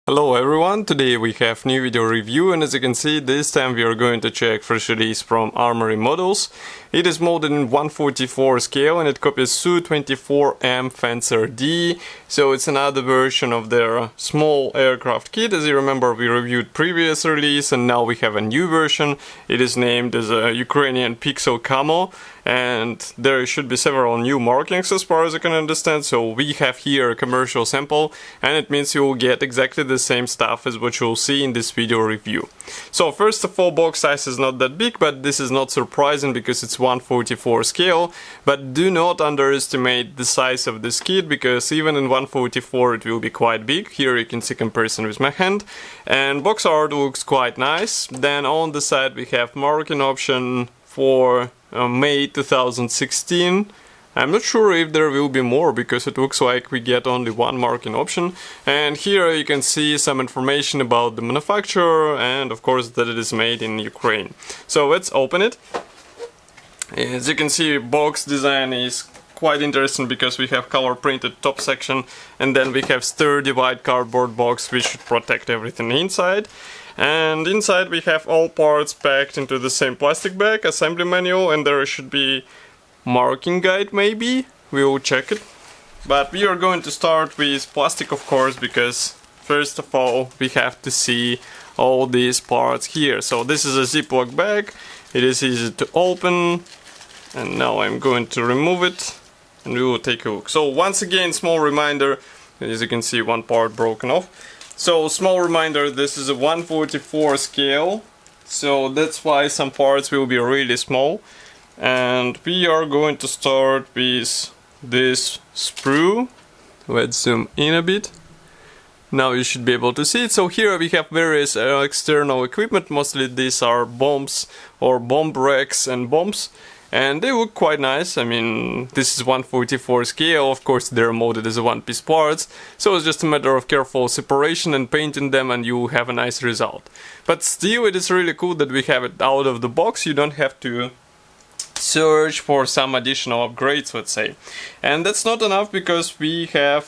Hello everyone, today we have new video review, and as you can see this time we are going to check fresh release from Armory Models. It is molded in 1/44 scale and it copies Su-24M Fencer D, so it's another version of their small aircraft kit. As you remember, we reviewed previous release and now we have a new version. It is named as a Ukrainian Pixel Camo, and there should be several new markings as far as I can understand. So we have here a commercial sample, and it means you will get exactly the same stuff as what you'll see in this video review. So first of all, box size is not that big, but this is not surprising because it's 1/44 scale. But do not underestimate the size of this kit, because even in 1/44 it will be quite big. Here you can see comparison with my hand, and box art looks quite nice. Then on the side we have marking option for May 2016. I'm not sure if there will be more, because it looks like we get only one marking option. And here you can see some information about the manufacturer and of course that it is made in Ukraine. So let's open it. As you can see, box design is quite interesting because we have color printed top section, and then we have sturdy white cardboard box which should protect everything inside. And inside we have all parts packed into the same plastic bag, assembly manual, and there should be marking guide maybe, we will check it. But we are going to start with plastic, of course, because first of all we have to see all these parts here. So this is a Ziploc bag, it is easy to open, and now I'm going to remove it and we will take a look. So once again, small reminder, as you can see one part broken off. So small reminder, this is a 1/44 scale, so that's why some parts will be really small. And we are going to start with this sprue. Let's zoom in a bit. Now you should be able to see it. So here we have various external equipment. Mostly these are bombs or bomb racks and bombs, and they look quite nice. I mean, this is 1/44 scale, of course they're molded as one-piece parts, so it's just a matter of careful separation and painting them and you have a nice result. But still, it is really cool that we have it out of the box. You don't have to search for some additional upgrades, let's say. And that's not enough, because we have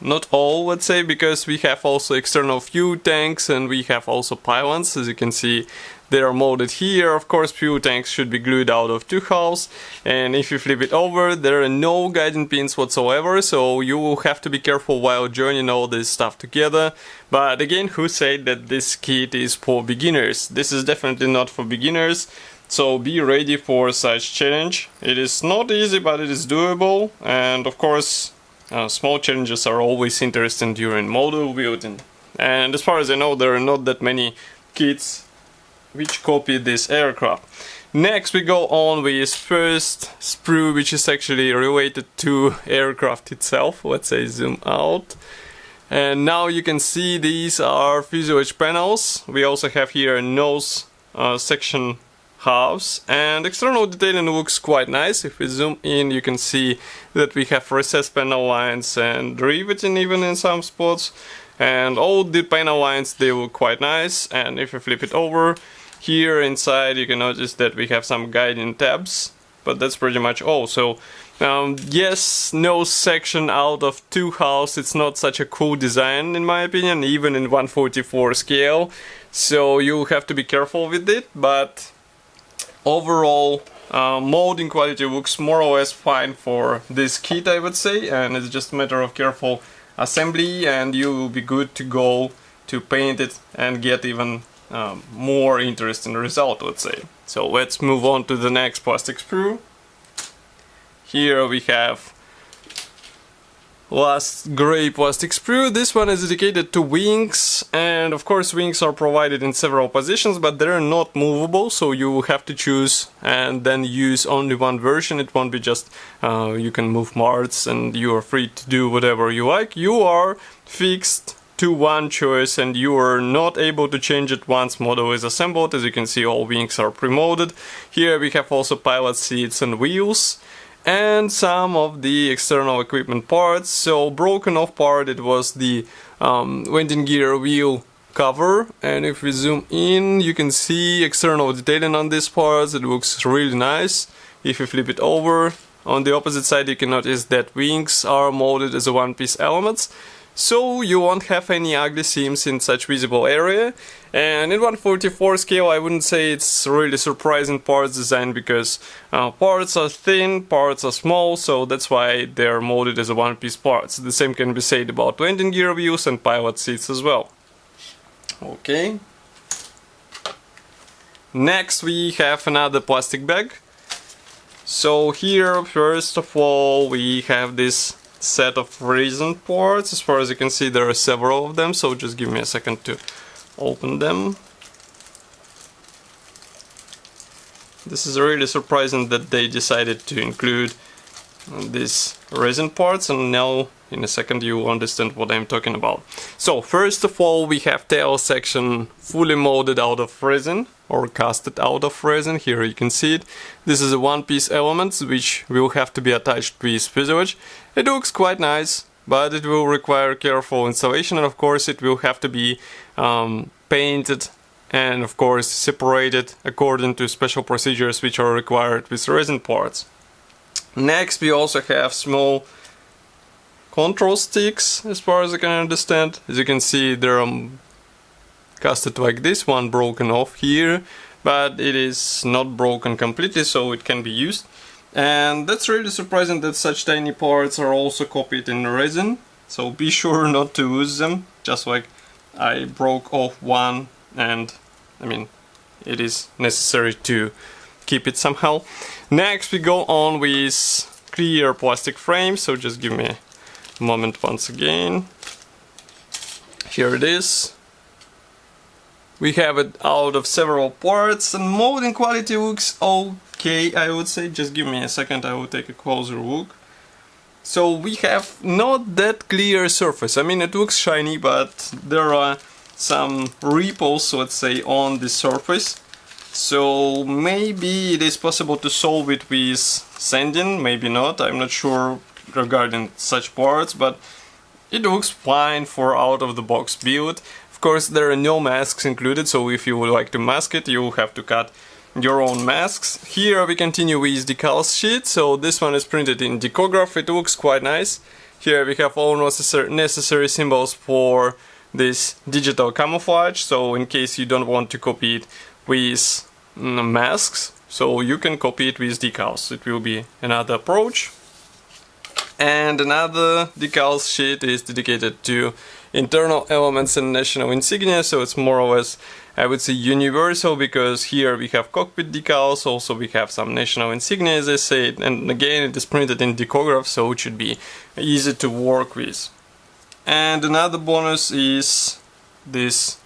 not all, let's say, because we have also external fuel tanks and we have also pylons. As you can see, they are molded here. Of course, fuel tanks should be glued out of two hulls, and if you flip it over, there are no guiding pins whatsoever, so you will have to be careful while joining all this stuff together. But again, who said that this kit is for beginners? This is definitely not for beginners, so be ready for such challenge. It is not easy, but it is doable, and of course small challenges are always interesting during model building. And as far as I know, there are not that many kits which copy this aircraft. Next we go on with first sprue, which is actually related to aircraft itself. Let's say zoom out. And now you can see these are fuselage panels. We also have here a nose section halves, and external detailing looks quite nice. If we zoom in, you can see that we have recessed panel lines and riveting even in some spots, and all the panel lines, they look quite nice. And if you flip it over, here inside you can notice that we have some guiding tabs, but that's pretty much all. So yes, nose section out of two hulls, it's not such a cool design in my opinion, even in 1/44 scale, so you have to be careful with it. But overall, molding quality looks more or less fine for this kit, I would say, and it's just a matter of careful assembly and you will be good to go to paint it and get even more interesting result, let's say. So let's move on to the next plastic sprue. Here we have last gray plastic sprue. This one is dedicated to wings, and of course wings are provided in several positions, but they're not movable, so you will have to choose and then use only one version. It won't be just you can move parts and you are free to do whatever you like. You are fixed to one choice and you are not able to change it once model is assembled. As you can see, all wings are pre-molded. Here we have also pilot seats and wheels, and some of the external equipment parts. So broken off part, it was the landing gear wheel cover, and if we zoom in, you can see external detailing on these parts. It looks really nice. If you flip it over, on the opposite side you can notice that wings are molded as one-piece elements. so you won't have any ugly seams in such visible area. And in 144 scale, I wouldn't say it's really surprising parts design, because parts are thin, parts are small, so that's why they're molded as a one-piece parts. The same can be said about landing gear views and pilot seats as well. Okay. Next we have another plastic bag. So here, first of all, we have this set of resin parts. As far as you can see, there are several of them, so just give me a second to open them. This is really surprising that they decided to include these resin parts, and now in a second you will understand what I'm talking about. So first of all, we have tail section fully molded out of resin, or casted out of resin. Here you can see it. This is a one-piece element which will have to be attached with fuselage. It looks quite nice, but it will require careful installation, and of course it will have to be painted and of course separated according to special procedures which are required with resin parts. Next we also have small control sticks, as far as I can understand. As you can see, they're casted like this, one broken off here, but it is not broken completely, so it can be used. And that's really surprising that such tiny parts are also copied in resin, so be sure not to lose them, just like I broke off one, and I mean, it is necessary to keep it somehow. Next we go on with clear plastic frames, so just give me a moment once again. Here it is. We have it out of several parts, and molding quality looks okay, I would say. Just give me a second, I will take a closer look. So we have not that clear surface. I mean, it looks shiny, but there are some ripples, let's say, on the surface. So maybe it is possible to solve it with sanding, maybe not. I'm not sure regarding such parts, but it looks fine for out-of-the-box build. Of course, there are no masks included, so if you would like to mask it, you will have to cut your own masks. Here we continue with decals sheet, so this one is printed in decograph. It looks quite nice. Here we have all necessary symbols for this digital camouflage, so in case you don't want to copy it with masks, so you can copy it with decals. It will be another approach. And another decals sheet is dedicated to internal elements and national insignia, so it's more or less, I would say, universal, because here we have cockpit decals, also we have some national insignia, as I said, and again it is printed in decograph, so it should be easy to work with. And another bonus is this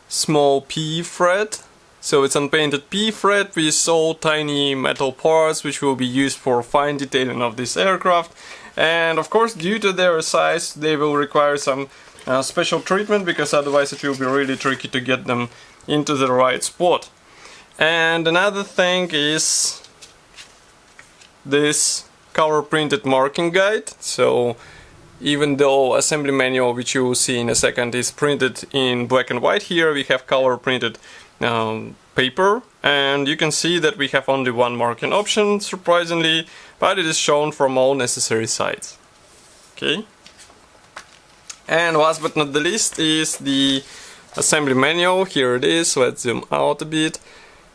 small P thread. So it's unpainted P thread with so tiny metal parts which will be used for fine detailing of this aircraft. And of course, due to their size, they will require some special treatment, because otherwise it will be really tricky to get them into the right spot. And another thing is this color printed marking guide. So even though assembly manual, which you will see in a second, is printed in black and white, here we have color printed paper, and you can see that we have only one marking option, surprisingly, but it is shown from all necessary sides. Okay. And last but not the least is the assembly manual. Here it is. Let's zoom out a bit.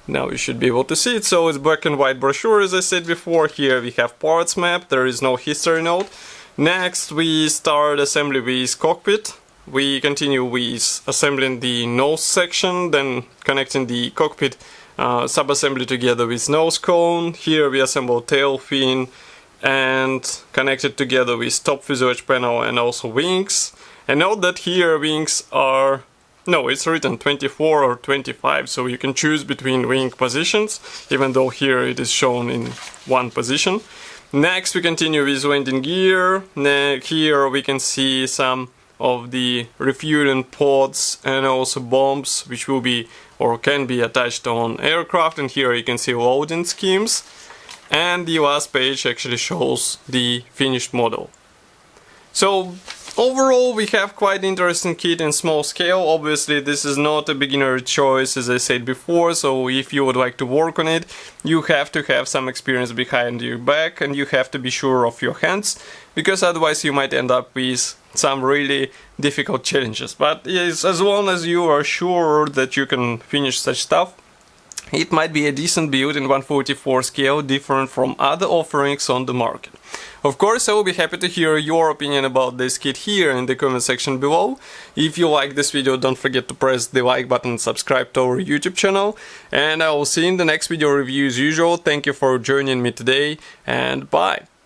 Now you should be able to see it. So it's black and white brochure, as I said before. Here we have parts map. There is no history note. Next we start assembly with cockpit. We continue with assembling the nose section, then connecting the cockpit sub-assembly together with nose cone. Here we assemble tail fin and connect it together with top fuselage panel and also wings. And note that here wings are, no, it's written 24 or 25, so you can choose between wing positions, even though here it is shown in one position. Next we continue with landing gear. Here we can see some of the refueling pods and also bombs which will be or can be attached on aircraft, and here you can see loading schemes. And the last page actually shows the finished model. So overall, we have quite interesting kit in small scale. Obviously, this is not a beginner choice, as I said before, so if you would like to work on it, you have to have some experience behind your back and you have to be sure of your hands, because otherwise you might end up with some really difficult challenges. But yes, as long as you are sure that you can finish such stuff, it might be a decent build in 144 scale, different from other offerings on the market. Of course, I will be happy to hear your opinion about this kit here in the comment section below. If you like this video, don't forget to press the like button and subscribe to our YouTube channel. And I will see you in the next video review as usual. Thank you for joining me today, and bye!